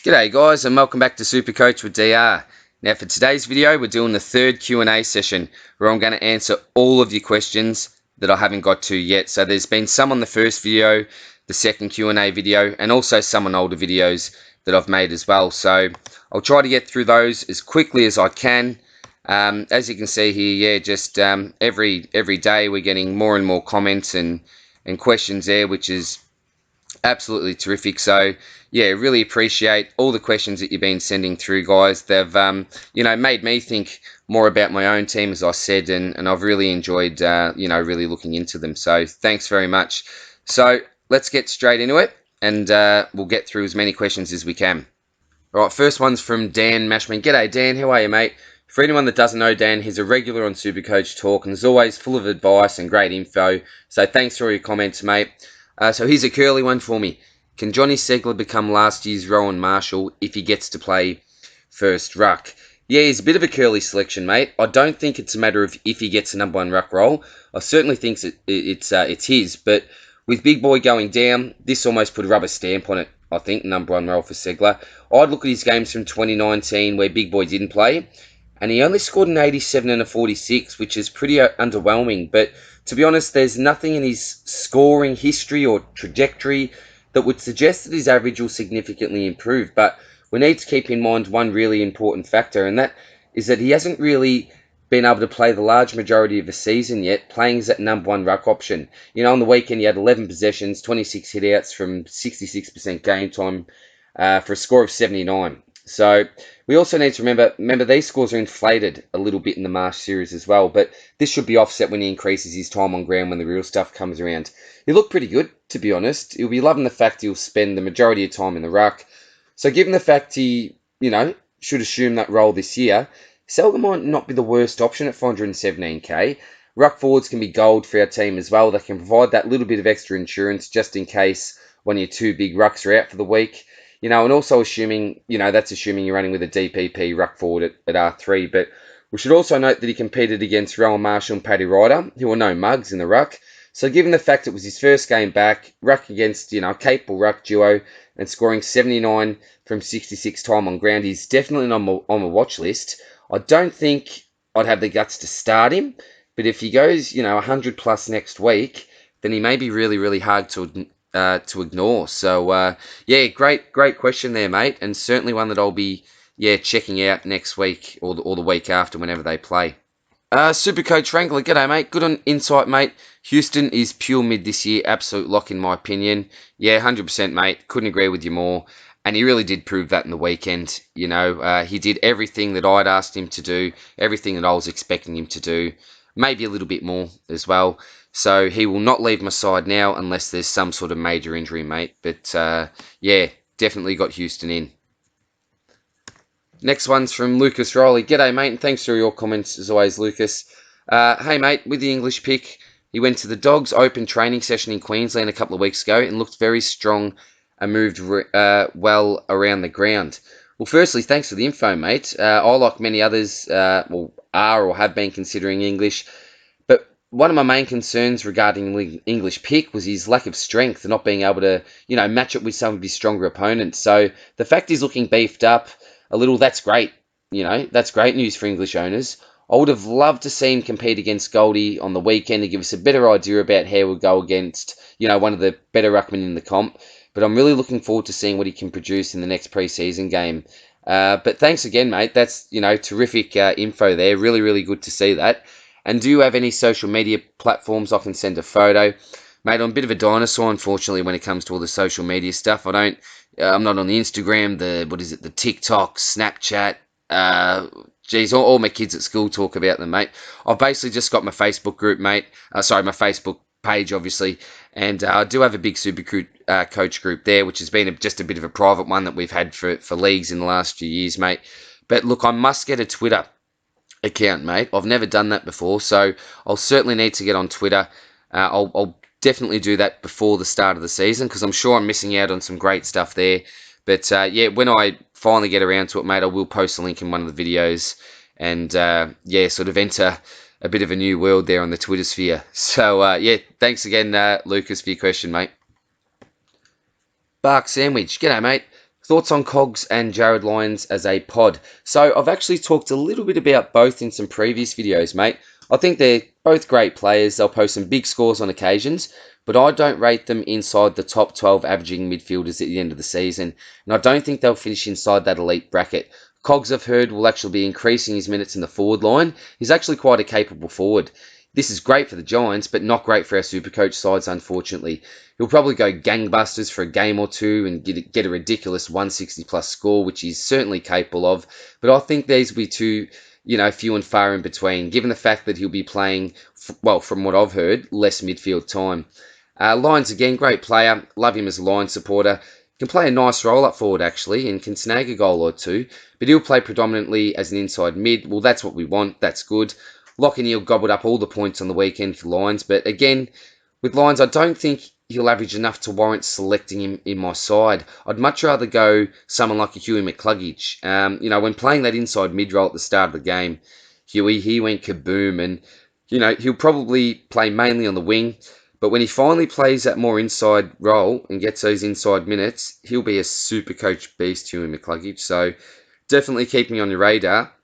G'day guys and welcome back to Supercoach with DR. Now for today's video we're doing the third Q&A session where I'm going to answer all of your questions that I haven't got to yet. So there's been some on the first video, the second Q&A video, and also some on older videos that I've made as well. So I'll try to get through those as quickly as I can. As you can see here, just every day we're getting more and more comments and questions there, which is absolutely terrific. So yeah, really appreciate all the questions that you've been sending through, guys. They've made me think more about my own team, as I said, and I've really enjoyed really looking into them. So thanks very much. So let's get straight into it, and we'll get through as many questions as we can. All right, first one's from Dan Mashman. G'day Dan, how are you, mate? For anyone that doesn't know Dan, he's a regular on Supercoach Talk and is always full of advice and great info. So thanks for all your comments, mate. So here's a curly one for me. Can Johnny Segler become last year's Rowan Marshall if he gets to play first ruck? Yeah, he's a bit of a curly selection, mate. I don't think it's a matter of if he gets a number one ruck role. I certainly think it's his, but with Big Boy going down, this almost put a rubber stamp on it, I think, number one role for Segler. I'd look at his games from 2019 where Big Boy didn't play, and he only scored an 87 and a 46, which is pretty underwhelming. But to be honest, there's nothing in his scoring history or trajectory that would suggest that his average will significantly improve. But we need to keep in mind one really important factor, and that is that he hasn't really been able to play the large majority of the season yet, playing as that number one ruck option. You know, on the weekend he had 11 possessions, 26 hitouts from 66% game time for a score of 79. So we also need to remember these scores are inflated a little bit in the Marsh series as well, but this should be offset when he increases his time on ground when the real stuff comes around. He looked pretty good, to be honest. He'll be loving the fact he'll spend the majority of time in the ruck. So given the fact he, should assume that role this year, Selger might not be the worst option at 417k. Ruck forwards can be gold for our team as well. They can provide that little bit of extra insurance just in case one of your two big rucks are out for the week. And also assuming, that's assuming you're running with a DPP ruck forward at R3. But we should also note that he competed against Rowan Marshall and Paddy Ryder, who are no mugs in the ruck. So given the fact it was his first game back, ruck against, a capable ruck duo and scoring 79 from 66 time on ground, he's definitely on my watch list. I don't think I'd have the guts to start him, but if he goes, 100 plus next week, then he may be really, really hard to ignore. So, great question there, mate, and certainly one that I'll be, checking out next week or the week after whenever they play. Supercoach Wrangler, g'day, mate. Good on insight, mate. Houston is pure mid this year, absolute lock in my opinion. Yeah, 100%, mate. Couldn't agree with you more. And he really did prove that in the weekend. He did everything that I'd asked him to do, everything that I was expecting him to do, maybe a little bit more as well. So he will not leave my side now unless there's some sort of major injury, mate. But definitely got Houston in. Next one's from Lucas Riley. G'day, mate, and thanks for your comments as always, Lucas. Hey, mate, with the English pick, he went to the Dogs Open training session in Queensland a couple of weeks ago and looked very strong and moved well around the ground. Well, firstly, thanks for the info, mate. I, like many others, are or have been considering English, but one of my main concerns regarding English pick was his lack of strength and not being able to, match it with some of his stronger opponents. So the fact he's looking beefed up a little, that's great. That's great news for English owners. I would have loved to see him compete against Goldie on the weekend to give us a better idea about how we'll go against, one of the better ruckmen in the comp. But I'm really looking forward to seeing what he can produce in the next pre-season game. But thanks again, mate. That's, terrific info there. Really, really good to see that. And do you have any social media platforms I can send a photo? Mate, I'm a bit of a dinosaur, unfortunately, when it comes to all the social media stuff. I'm not on the Instagram, the TikTok, Snapchat. All my kids at school talk about them, mate. I've basically just got my Facebook group, mate. My Facebook page, obviously. And I do have a big Supercoach group there, which has been just a bit of a private one that we've had for leagues in the last few years, mate. But look, I must get a Twitter account, mate. I've never done that before, so I'll certainly need to get on Twitter. I'll definitely do that before the start of the season because I'm sure I'm missing out on some great stuff there. But when I finally get around to it, mate, I will post a link in one of the videos and sort of enter a bit of a new world there on the Twitter sphere. So thanks again, Lucas, for your question, mate. Bark Sandwich, g'day, mate. Thoughts on Cogs and Jared Lyons as a pod? So I've actually talked a little bit about both in some previous videos, mate. I think they're both great players. They'll post some big scores on occasions, but I don't rate them inside the top 12 averaging midfielders at the end of the season, and I don't think they'll finish inside that elite bracket. Cogs, I've heard, will actually be increasing his minutes in the forward line. He's actually quite a capable forward. This is great for the Giants, but not great for our Supercoach sides, unfortunately. He'll probably go gangbusters for a game or two and get a ridiculous 160 plus score, which he's certainly capable of. But I think these will be too, few and far in between, given the fact that he'll be playing, well, from what I've heard, less midfield time. Lyons, again, great player. Love him as a Lions supporter. Can play a nice role up forward, actually, and can snag a goal or two. But he'll play predominantly as an inside mid. Well, that's what we want. That's good. Lockyer gobbled up all the points on the weekend for Lions. But again, with Lyons, I don't think he'll average enough to warrant selecting him in my side. I'd much rather go someone like a Huey McCluggage. When playing that inside mid role at the start of the game, Huey, he went kaboom. And, he'll probably play mainly on the wing. But when he finally plays that more inside role and gets those inside minutes, he'll be a super coach beast, Huey McCluggage. So definitely keep me on your radar.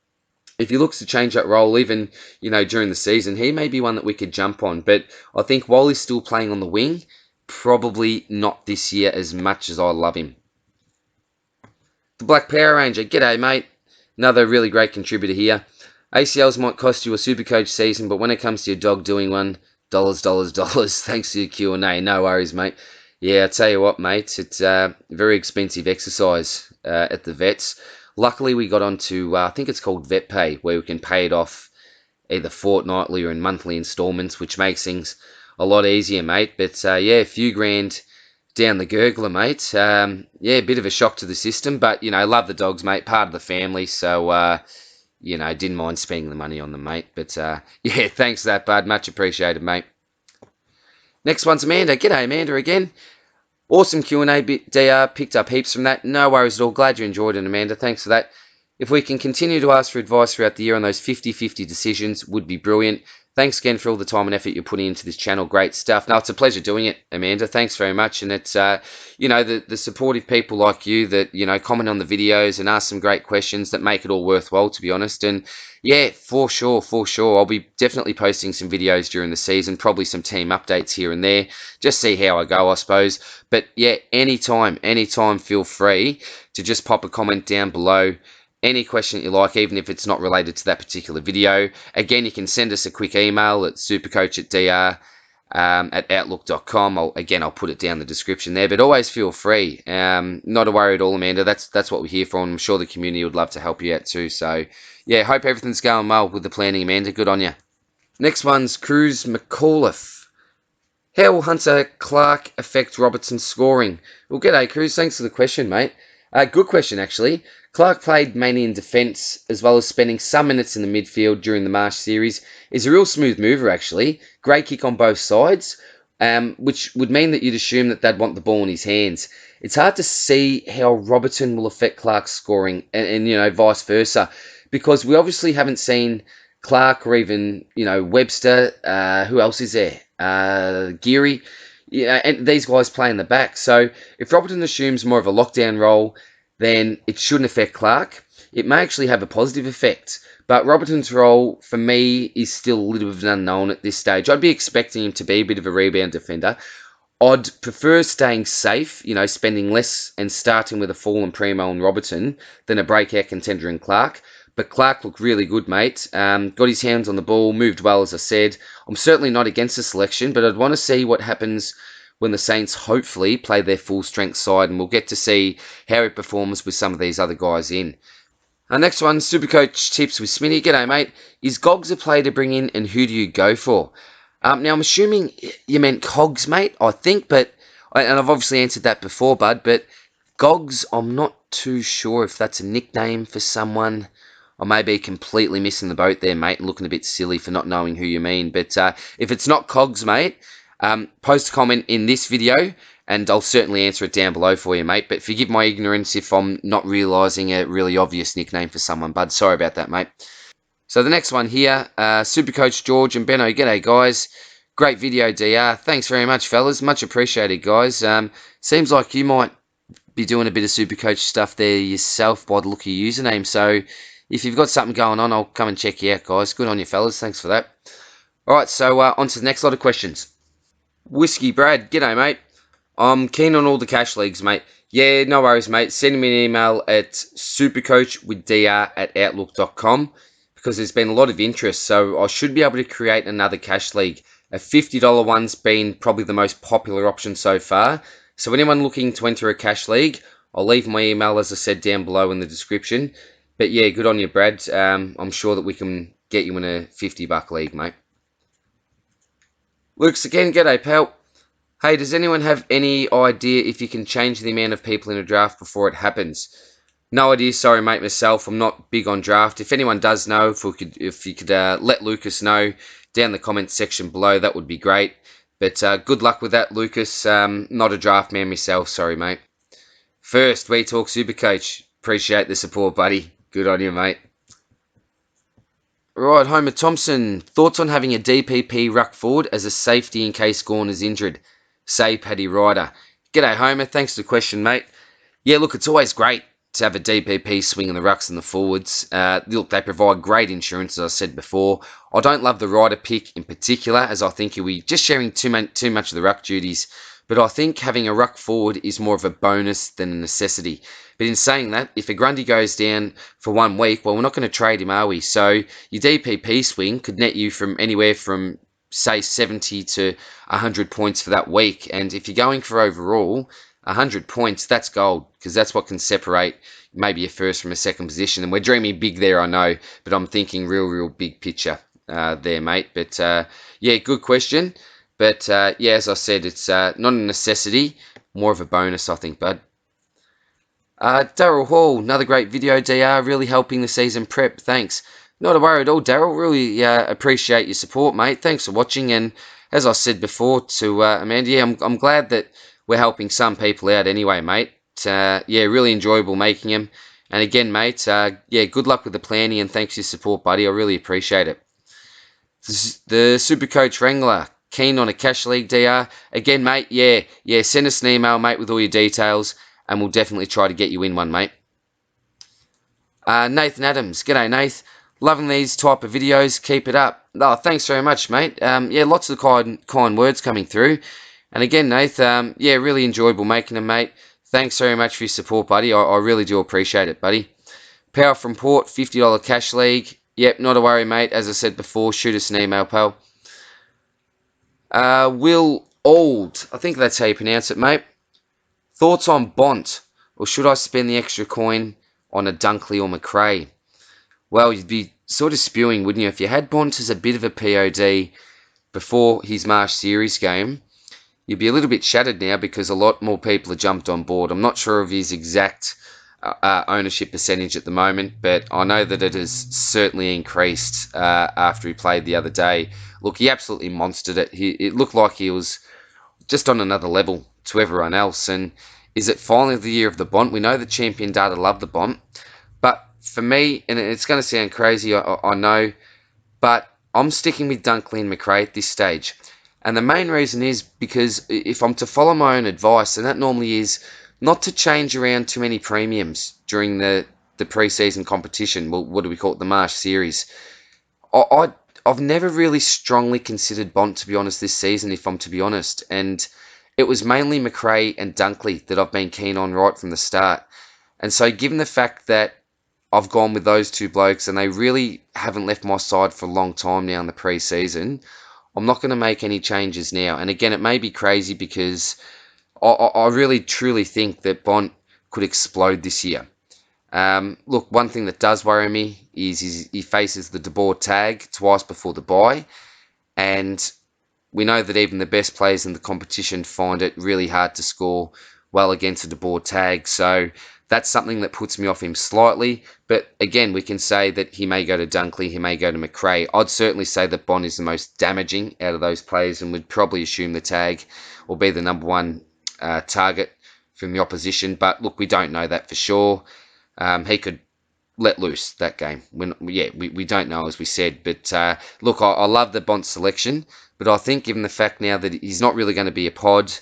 If he looks to change that role, even, during the season, he may be one that we could jump on. But I think while he's still playing on the wing, probably not this year as much as I love him. The Black Power Ranger. G'day, mate. Another really great contributor here. ACLs might cost you a Supercoach season, but when it comes to your dog doing one, dollars. Thanks for your Q&A. No worries, mate. Yeah, I tell you what, mate. It's a very expensive exercise at the vets. Luckily, we got onto, I think it's called Vet Pay, where we can pay it off either fortnightly or in monthly installments, which makes things a lot easier, mate. But a few grand down the gurgler, mate. A bit of a shock to the system, but, love the dogs, mate. Part of the family, so, didn't mind spending the money on them, mate. But, thanks for that, bud. Much appreciated, mate. Next one's Amanda. G'day, Amanda, again. Awesome Q&A bit, DR. Picked up heaps from that. No worries at all. Glad you enjoyed it, Amanda. Thanks for that. If we can continue to ask for advice throughout the year on those 50-50 decisions, would be brilliant. Thanks again for all the time and effort you're putting into this channel. Great stuff. No, it's a pleasure doing it, Amanda. Thanks very much. And it's, the supportive people like you that, comment on the videos and ask some great questions that make it all worthwhile, to be honest. And yeah, for sure. I'll be definitely posting some videos during the season, probably some team updates here and there. Just see how I go, I suppose. But yeah, anytime, feel free to just pop a comment down below. Any question you like, even if it's not related to that particular video. Again, you can send us a quick email at supercoach@dr at outlook.com. I'll put it down in the description there, but always feel free. Not a worry at all, Amanda. That's what we're here for, and I'm sure the community would love to help you out too. So, yeah, hope everything's going well with the planning, Amanda. Good on you. Next one's Cruz McAuliffe. How will Hunter Clark affect Robertson's scoring? Well, g'day, Cruz. Thanks for the question, mate. Good question, actually. Clark played mainly in defence, as well as spending some minutes in the midfield during the Marsh series. Is a real smooth mover, actually. Great kick on both sides, which would mean that you'd assume that they'd want the ball in his hands. It's hard to see how Robertson will affect Clark's scoring, and vice versa, because we obviously haven't seen Clark or even, Webster. Who else is there? Geary. And these guys play in the back. So if Robertson assumes more of a lockdown role, then it shouldn't affect Clark. It may actually have a positive effect. But Robertson's role, for me, is still a little bit of an unknown at this stage. I'd be expecting him to be a bit of a rebound defender. I'd prefer staying safe, spending less and starting with a fallen Primo and Robertson than a breakout contender in Clark. But Clark looked really good, mate. Got his hands on the ball, moved well, as I said. I'm certainly not against the selection, but I'd want to see what happens when the Saints hopefully play their full-strength side, and we'll get to see how it performs with some of these other guys in. Our next one, Supercoach tips with Smitty. G'day, mate. Is Gogs a play to bring in, and who do you go for? Now, I'm assuming you meant Cogs, mate, I think, and I've obviously answered that before, bud, but Gogs, I'm not too sure if that's a nickname for someone. I may be completely missing the boat there, mate, and looking a bit silly for not knowing who you mean. But if it's not Cogs, mate, post a comment in this video, and I'll certainly answer it down below for you, mate. But forgive my ignorance if I'm not realising a really obvious nickname for someone, bud. Sorry about that, mate. So the next one here, Supercoach George and Benno. G'day, guys. Great video, DR. Thanks very much, fellas. Much appreciated, guys. Seems like you might be doing a bit of Supercoach stuff there yourself by the look of your username. So if you've got something going on, I'll come and check you out, guys. Good on you, fellas. Thanks for that. All right, so on to the next lot of questions. Whiskey Brad, g'day, mate. I'm keen on all the cash leagues, mate. Yeah, no worries, mate. Send me an email at supercoachwithdr@outlook.com because there's been a lot of interest, so I should be able to create another cash league. A $50 one's been probably the most popular option so far. So anyone looking to enter a cash league, I'll leave my email, as I said, down below in the description. But yeah, good on you, Brad. I'm sure that we can get you in a $50 league, mate. Luke's again, g'day, pal. Hey, does anyone have any idea if you can change the amount of people in a draft before it happens? No idea, sorry, mate, myself. I'm not big on draft. If anyone does know, if you could let Lucas know down the comments section below, that would be great. But good luck with that, Lucas. Not a draft man myself, sorry, mate. First, we talk Supercoach. Appreciate the support, buddy. Good on you, mate. Right, Homer Thompson. Thoughts on having a DPP ruck forward as a safety in case Gawn is injured? Say Paddy Ryder. G'day, Homer. Thanks for the question, mate. Yeah, look, it's always great to have a DPP swing in the rucks and the forwards. Look, they provide great insurance, as I said before. I don't love the Ryder pick in particular, as I think he'll be just sharing too much of the ruck duties. But I think having a ruck forward is more of a bonus than a necessity. But in saying that, if a Grundy goes down for 1 week, well, we're not going to trade him, are we? So your DPP swing could net you from anywhere from, say, 70 to 100 points for that week. And if you're going for overall, 100 points, that's gold, because that's what can separate maybe a first from a second position. And we're dreaming big there, I know, but I'm thinking real big picture there, mate. But yeah, good question. But yeah, as I said, it's not a necessity, more of a bonus, I think, bud. Daryl Hall, another great video, DR, really helping the season prep. Thanks. Not a worry at all, Daryl. Really appreciate your support, mate. Thanks for watching. And as I said before to Amanda, yeah, I'm glad that we're helping some people out anyway, mate. Yeah, really enjoyable making them. And again, mate, yeah, good luck with the planning and thanks for your support, buddy. I really appreciate it. The Supercoach Wrangler, keen on a cash league, DR. Again, mate, yeah, send us an email, mate, with all your details, and we'll definitely try to get you in one, mate. Nathan Adams, g'day, Nath. Loving these type of videos. Keep it up. Oh, thanks very much, mate. Yeah, lots of kind words coming through. And again, Nath, yeah, really enjoyable making them, mate. Thanks very much for your support, buddy. I really do appreciate it, buddy. Power from Port, $50 cash league. Yep, not a worry, mate. As I said before, shoot us an email, pal. Will Old, I think that's how you pronounce it, mate. Thoughts on Bont, or should I spend the extra coin on a Dunkley or McRae? Well, you'd be sort of spewing, wouldn't you? If you had Bont as a bit of a POD before his Marsh Series game, you'd be a little bit shattered now because a lot more people have jumped on board. I'm not sure of his exact ownership percentage at the moment, but I know that it has certainly increased after he played the other day. Look, he absolutely monstered it. It looked like he was just on another level to everyone else. And is it finally the year of the Bont? We know the champion data love the Bont, but for me, and it's going to sound crazy, I know, but I'm sticking with Dunkley and McRae at this stage. And the main reason is because if I'm to follow my own advice, and that normally is not to change around too many premiums during the pre-season competition, well, what do we call it, the Marsh Series. I've never really strongly considered Bont, to be honest, this season, if I'm to be honest. And it was mainly McRae and Dunkley that I've been keen on right from the start. And so given the fact that I've gone with those two blokes and they really haven't left my side for a long time now in the pre-season, I'm not going to make any changes now. And again, it may be crazy because I really truly think that Bont could explode this year. Look, one thing that does worry me is he faces the De Boer tag twice before the bye, and we know that even the best players in the competition find it really hard to score well against a De Boer tag, so that's something that puts me off him slightly. But again, we can say that he may go to Dunkley, he may go to McRae. I'd certainly say that Bont is the most damaging out of those players and would probably assume the tag will be the number one target from the opposition. But look, we don't know that for sure. He could let loose that game. We don't know, as we said. But look, I love the Bont selection, but I think given the fact now that he's not really going to be a pod,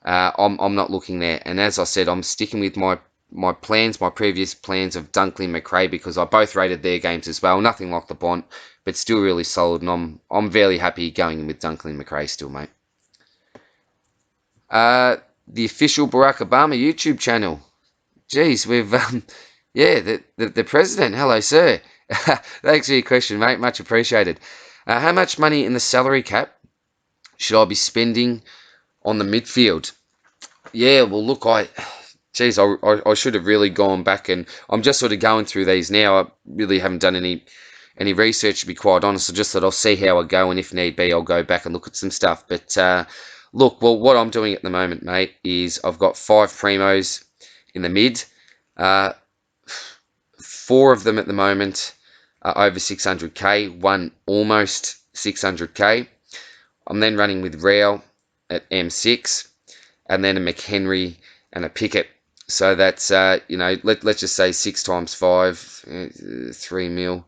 I'm not looking there. And as I said, I'm sticking with my plans, my previous plans of Dunkley and McRae, because I both rated their games as well. Nothing like the Bont, but still really solid. And I'm very happy going in with Dunkley and McRae still, mate. The official Barack Obama YouTube channel. Geez, we've yeah, the president. Hello, sir. Thanks for your question, mate. Much appreciated. How much money in the salary cap should I be spending on the midfield? Yeah, well, look, geez, I should have really gone back, and I'm just sort of going through these now. I really haven't done any research, to be quite honest. I just thought I'll see how I go, and if need be, I'll go back and look at some stuff. But look, well, what I'm doing at the moment, mate, is I've got 5 primos in the mid. 4 of them at the moment are over 600k, one almost 600k. I'm then running with Real at M6, and then a McHenry and a Pickett. So that's, let's just say 6 times 5, 3 mil,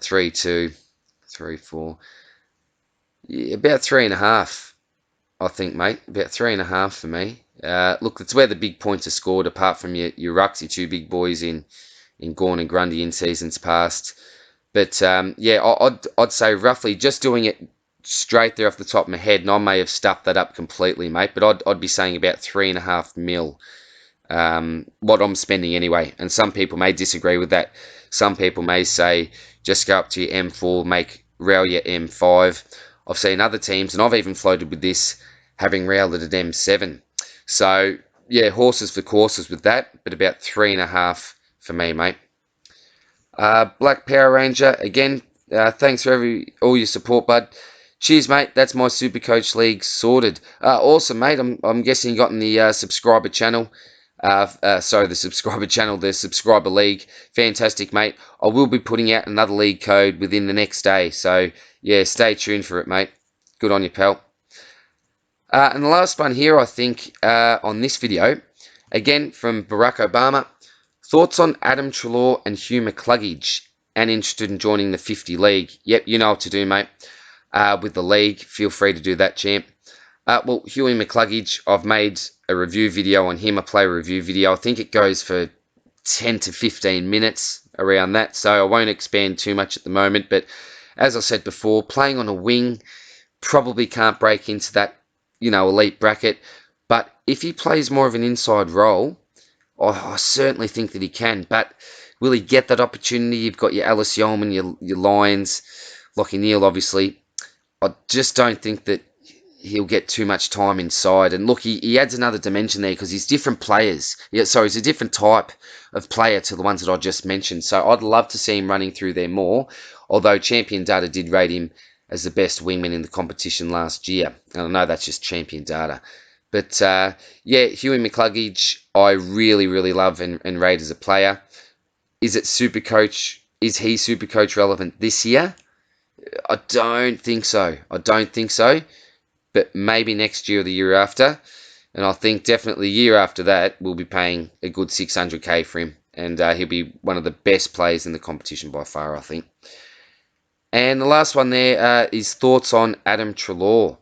3, 2, 3, 4. Yeah, about 3.5, I think, mate. About 3.5 for me. Look, that's where the big points are scored, apart from your Rucks, your 2 big boys in Gawn and Grundy in seasons past. But yeah, I'd say roughly, just doing it straight there off the top of my head, and I may have stuffed that up completely, mate, but I'd be saying about 3.5 mil, what I'm spending anyway. And some people may disagree with that. Some people may say just go up to your M4, make Real your M5. I've seen other teams, and I've even floated with this, having Real at an M7. So yeah, horses for courses with that, but about 3.5 for me, mate. Black Power Ranger, again, thanks for all your support, bud. Cheers, mate. That's my Supercoach League sorted. Awesome, mate. I'm guessing you got in the subscriber channel. Sorry, the subscriber channel, the subscriber league. Fantastic, mate. I will be putting out another league code within the next day. So, yeah, stay tuned for it, mate. Good on you, pal. And the last one here, I think, on this video, again from Barack Obama. Thoughts on Adam Treloar and Hugh McCluggage, and interested in joining the 50 League? Yep, you know what to do, mate. With the league, feel free to do that, champ. Well, Huey McCluggage, I've made a review video on him, a player review video. I think it goes for 10 to 15 minutes, around that, so I won't expand too much at the moment. But as I said before, playing on a wing probably can't break into that, elite bracket. But if he plays more of an inside role, I certainly think that he can. But will he get that opportunity? You've got your Alice Yeoman, your Lions, Lockie Neal, obviously. I just don't think that he'll get too much time inside. And look, he adds another dimension there, because he's different players. Yeah, sorry, he's a different type of player to the ones that I just mentioned. So I'd love to see him running through there more, although Champion Data did rate him as the best wingman in the competition last year. And I know that's just Champion Data. But yeah, Huey McCluggage, I really, really love and rate as a player. Is it Supercoach? Is he Supercoach relevant this year? I don't think so. But maybe next year or the year after. And I think definitely the year after that, we'll be paying a good 600k for him. And he'll be one of the best players in the competition by far, I think. And the last one there is thoughts on Adam Treloar.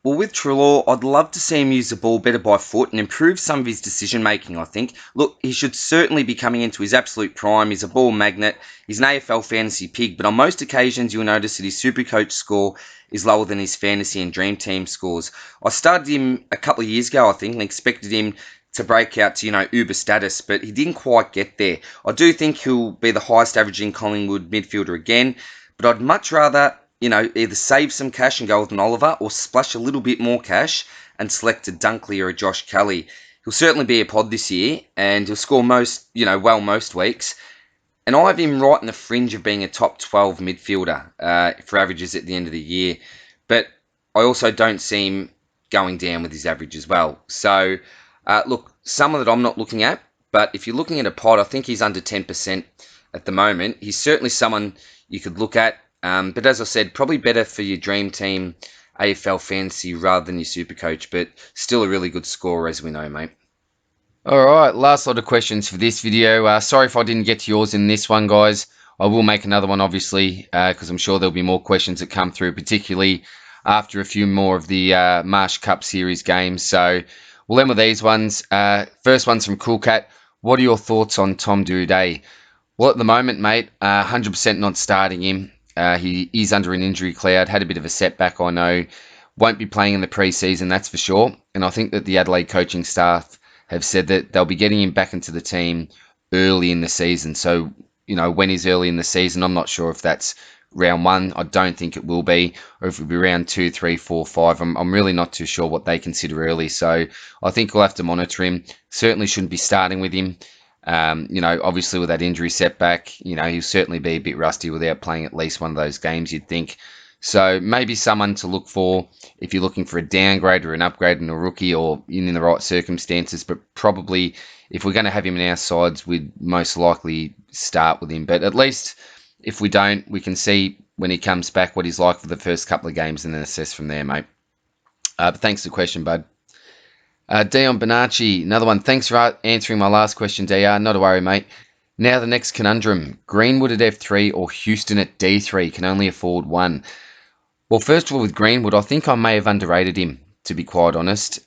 Well, with Treloar, I'd love to see him use the ball better by foot and improve some of his decision-making, I think. Look, he should certainly be coming into his absolute prime. He's a ball magnet. He's an AFL fantasy pig, but on most occasions you'll notice that his Supercoach score is lower than his fantasy and dream team scores. I started him a couple of years ago, I think, and expected him to break out to, Uber status, but he didn't quite get there. I do think he'll be the highest averaging Collingwood midfielder again, but I'd much rather either save some cash and go with an Oliver, or splash a little bit more cash and select a Dunkley or a Josh Kelly. He'll certainly be a pod this year, and he'll score most weeks. And I have him right in the fringe of being a top 12 midfielder for averages at the end of the year. But I also don't see him going down with his average as well. So, look, someone that I'm not looking at, but if you're looking at a pod, I think he's under 10% at the moment. He's certainly someone you could look at. But as I said, probably better for your dream team AFL fantasy rather than your Supercoach, but still a really good scorer, as we know, mate. Alright, last lot of questions for this video. Sorry if I didn't get to yours in this one, guys. I will make another one, obviously, because I'm sure there'll be more questions that come through, particularly after a few more of the Marsh Cup Series games. So we'll end with these ones. First one's from Cool Cat. What are your thoughts on Tom Doedee? Well, at the moment, mate, 100% not starting him. He is under an injury cloud, had a bit of a setback, I know. Won't be playing in the pre-season, that's for sure. And I think that the Adelaide coaching staff have said that they'll be getting him back into the team early in the season. So, when is early in the season? I'm not sure if that's round one. I don't think it will be, or if it'll be round 2, 3, 4, 5. I'm really not too sure what they consider early. So I think we'll have to monitor him. Certainly shouldn't be starting with him. Obviously with that injury setback, he'll certainly be a bit rusty without playing at least one of those games, you'd think. So maybe someone to look for if you're looking for a downgrade or an upgrade in a rookie or in the right circumstances. But probably if we're going to have him in our sides, we'd most likely start with him. But at least if we don't, we can see when he comes back what he's like for the first couple of games and then assess from there, mate. But thanks for the question, bud. Dion Bonacci, another one. Thanks for answering my last question, DR. Not a worry, mate. Now the next conundrum. Greenwood at F3 or Houston at D3? Can only afford one. Well, first of all, with Greenwood, I think I may have underrated him, to be quite honest.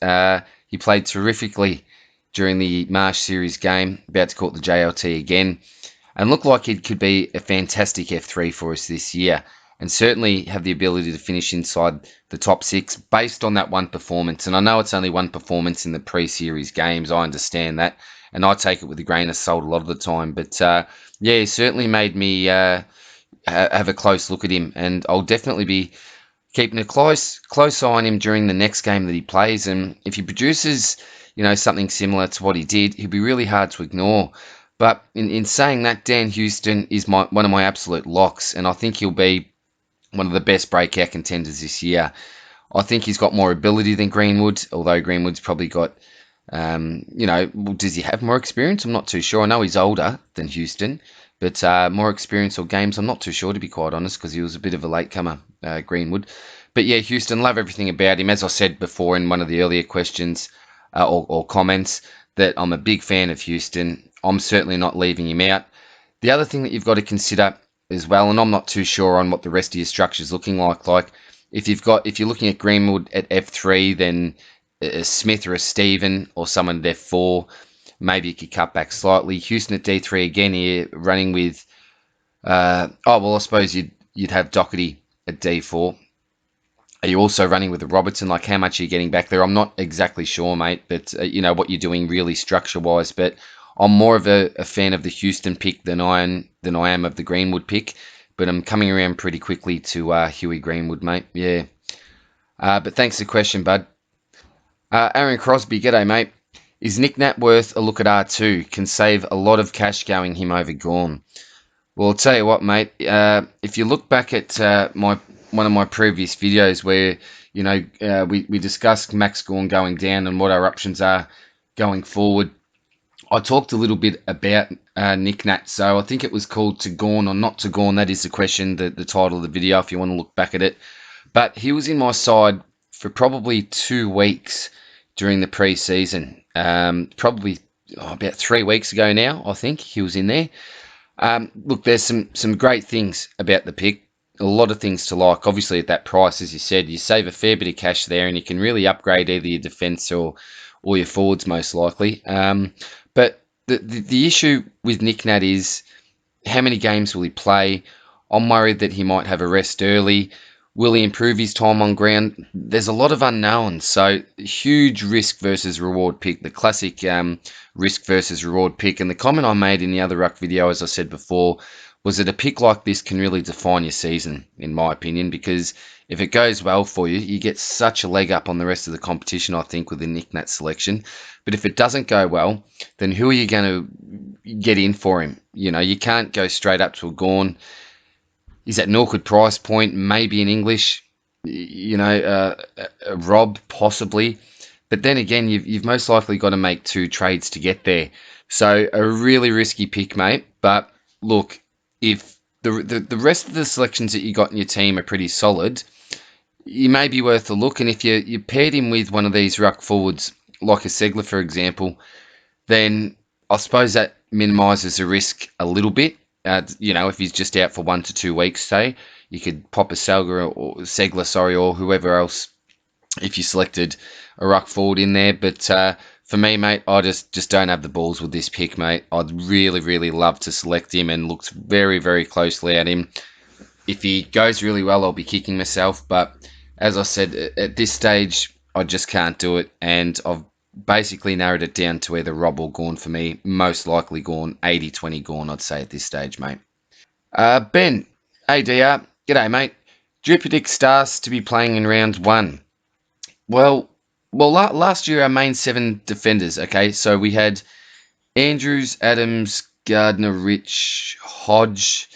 He played terrifically during the Marsh Series game, about to call it the JLT again, and looked like he could be a fantastic F3 for us this year, and certainly have the ability to finish inside the top 6 based on that one performance. And I know it's only one performance in the pre-series games, I understand that, and I take it with a grain of salt a lot of the time, but he certainly made me have a close look at him, and I'll definitely be keeping a close eye on him during the next game that he plays. And if he produces, something similar to what he did, he'll be really hard to ignore. But in saying that, Dan Houston is one of my absolute locks, and I think he'll be one of the best breakout contenders this year. I think he's got more ability than Greenwood, although Greenwood's probably got, does he have more experience? I'm not too sure. I know he's older than Houston, but more experience or games, I'm not too sure, to be quite honest, because he was a bit of a latecomer, Greenwood. But yeah, Houston, love everything about him. As I said before in one of the earlier questions or comments, that I'm a big fan of Houston. I'm certainly not leaving him out. The other thing that you've got to consider as well, and I'm not too sure on what the rest of your structure is looking like if you're looking at Greenwood at F3, then a Smith or a Stephen or someone at F4, maybe you could cut back slightly. Houston at D3 again here, running with, I suppose you'd have Doherty at D4. Are you also running with the Robertson? Like, how much are you getting back there? I'm not exactly sure, mate, but what you're doing really structure-wise. But I'm more of a fan of the Houston pick than I am of the Greenwood pick. But I'm coming around pretty quickly to Huey Greenwood, mate. Yeah. But thanks for the question, bud. Aaron Crosby, g'day, mate. Is Nick Nat worth a look at R2? Can save a lot of cash going him over Gorn. Well, I'll tell you what, mate. If you look back at one of my previous videos where we discussed Max Gorn going down and what our options are going forward, I talked a little bit about Nick Nat. So I think it was called To Gorn or Not To Gorn. That is the question, the title of the video, if you want to look back at it. But he was in my side for probably 2 weeks during the pre-season. Probably about 3 weeks ago now, I think he was in there. Look, there's some great things about the pick. A lot of things to like. Obviously, at that price, as you said, you save a fair bit of cash there, and you can really upgrade either your defence or your forwards, most likely. But the issue with Nick Nat is how many games will he play? I'm worried that he might have a rest early. Will he improve his time on ground? There's a lot of unknowns. So huge risk versus reward pick, the classic risk versus reward pick. And the comment I made in the other Ruck video, as I said before, was that a pick like this can really define your season, in my opinion, because if it goes well for you, you get such a leg up on the rest of the competition, I think, with the Nick Nat selection. But if it doesn't go well, then who are you going to get in for him? You can't go straight up to a Gorn. He's at an awkward price point, maybe in English, a Rob possibly. But then again, you've most likely got to make 2 trades to get there. So a really risky pick, mate. But look, if the rest of the selections that you got in your team are pretty solid, you may be worth a look. And if you paired him with one of these ruck forwards, like a Segler, for example, then I suppose that minimises the risk a little bit. If he's just out for 1 to 2 weeks, say, you could pop a Segler, or whoever else if you selected a ruck forward in there. But for me, mate, I just don't have the balls with this pick, mate. I'd really, really love to select him and looked very, very closely at him. If he goes really well, I'll be kicking myself. But as I said, at this stage, I just can't do it. And I've basically narrowed it down to either Rob or Gorn for me. Most likely Gorn, 80-20 Gorn, I'd say at this stage, mate. Ben, ADR, g'day, mate. Do you predict Stars to be playing in round 1? Well, last year our main 7 defenders. Okay, so we had Andrews, Adams, Gardner, Rich, Hodge,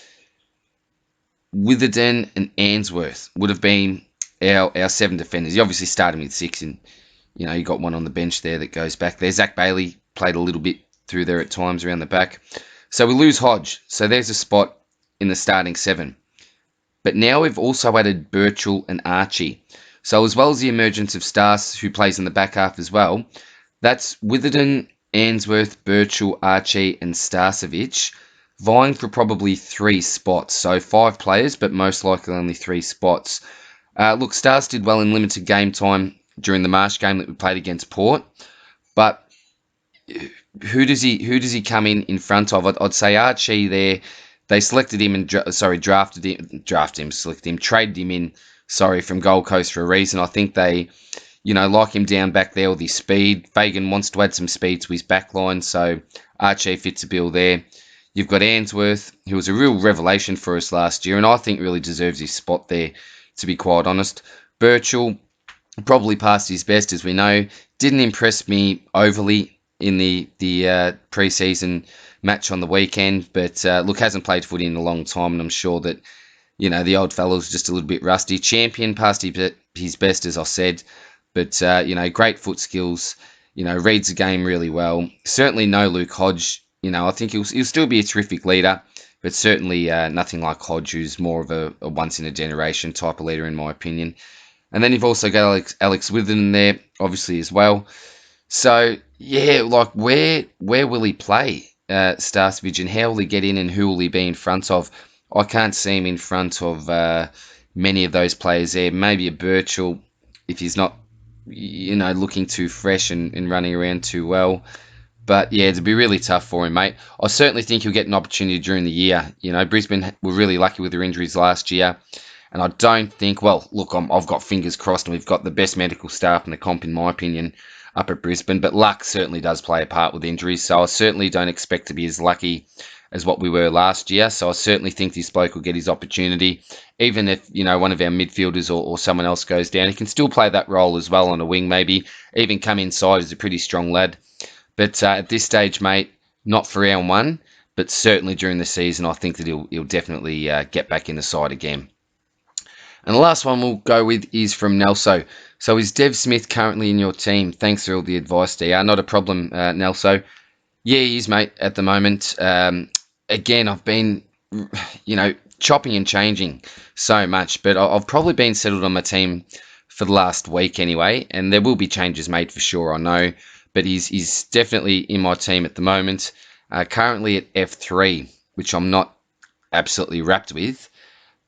Witherden, and Ainsworth would have been our 7 defenders. You obviously started with 6, and you got one on the bench there that goes back there. Zach Bailey played a little bit through there at times around the back. So we lose Hodge. So there's a spot in the starting 7. But now we've also added Birchall and Archie. So as well as the emergence of Stas, who plays in the back half as well, that's Witherden, Ainsworth, Birchall, Archie, and Starcevic vying for probably 3 spots. So 5 players, but most likely only 3 spots. Look, Stars did well in limited game time during the Marsh game that we played against Port, but who does he come in front of? I'd say Archie there. They selected him and traded him in. From Gold Coast for a reason. I think they, like him down back there with his speed. Fagan wants to add some speed to his back line, so Archie fits a bill there. You've got Ainsworth, who was a real revelation for us last year, and I think really deserves his spot there, to be quite honest. Birchall, probably past his best, as we know. Didn't impress me overly in the pre-season match on the weekend, but hasn't played footy in a long time, and I'm sure that the old fellow's just a little bit rusty. Champion past his best, as I said, but great foot skills. Reads the game really well. Certainly no Luke Hodge. I think he'll still be a terrific leader, but certainly nothing like Hodge, who's more of a once in a generation type of leader in my opinion. And then you've also got Alex Witherden there, obviously as well. So yeah, where will he play, Starcevic, and how will he get in, and who will he be in front of? I can't see him in front of many of those players there. Maybe a Birchall if he's not, looking too fresh and running around too well. But yeah, it'd be really tough for him, mate. I certainly think he'll get an opportunity during the year. Brisbane were really lucky with their injuries last year. And I don't think, I've got fingers crossed, and we've got the best medical staff in the comp, in my opinion, up at Brisbane. But luck certainly does play a part with injuries. So I certainly don't expect to be as lucky as what we were last year. So I certainly think this bloke will get his opportunity. Even if, one of our midfielders or someone else goes down, he can still play that role as well on a wing, maybe. Even come inside. He's a pretty strong lad. But at this stage, mate, not for round 1, but certainly during the season, I think that he'll definitely get back in the side again. And the last one we'll go with is from Nelso. So is Dev Smith currently in your team? Thanks for all the advice, DR. Not a problem, Nelso. Yeah, he is, mate, at the moment. Again, I've been, chopping and changing so much, but I've probably been settled on my team for the last week anyway, and there will be changes made for sure, I know. But he's definitely in my team at the moment. Currently at F3, which I'm not absolutely wrapped with.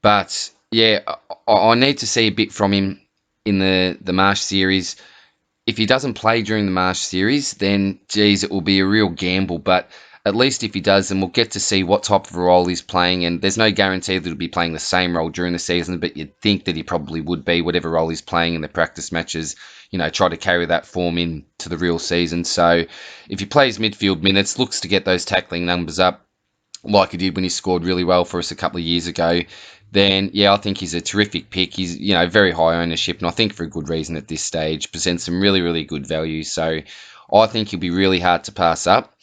But yeah, I need to see a bit from him in the Marsh series. If he doesn't play during the Marsh series, then geez, it will be a real gamble. But at least if he does, then we'll get to see what type of role he's playing. And there's no guarantee that he'll be playing the same role during the season, but you'd think that he probably would be, whatever role he's playing in the practice matches. Try to carry that form into the real season. So if he plays midfield minutes, looks to get those tackling numbers up like he did when he scored really well for us a couple of years ago, then yeah, I think he's a terrific pick. He's, very high ownership, and I think for a good reason at this stage. Presents some really, really good value. So I think he'll be really hard to pass up.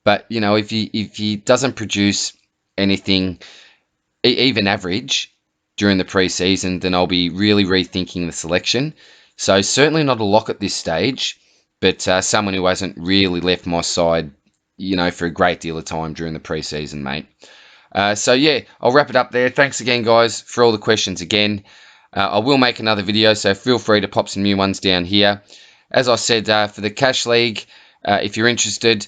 But, if he doesn't produce anything, even average, during the pre-season, then I'll be really rethinking the selection. So certainly not a lock at this stage, but someone who hasn't really left my side, for a great deal of time during the pre-season, mate. So yeah, I'll wrap it up there. Thanks again, guys, for all the questions again. I will make another video, so feel free to pop some new ones down here. As I said, for the Cash League, if you're interested,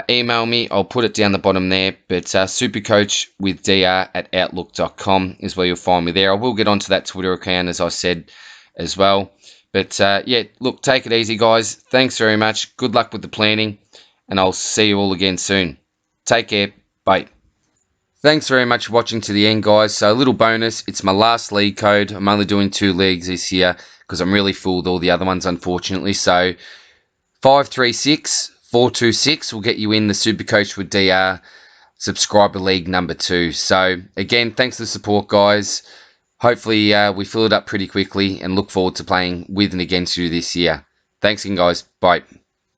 email me. I'll put it down the bottom there. But supercoachwithdr@outlook.com is where you'll find me there. I will get onto that Twitter account, as I said, as well. But yeah, look, take it easy, guys. Thanks very much. Good luck with the planning, and I'll see you all again soon. Take care. Bye. Thanks very much for watching to the end, guys. So a little bonus, it's my last league code. I'm only doing 2 leagues this year because I'm really full with all the other ones, unfortunately. So 536426 will get you in the Supercoach with DR subscriber league number 2. So again, thanks for the support, guys. Hopefully we fill it up pretty quickly and look forward to playing with and against you this year. Thanks again, guys. Bye.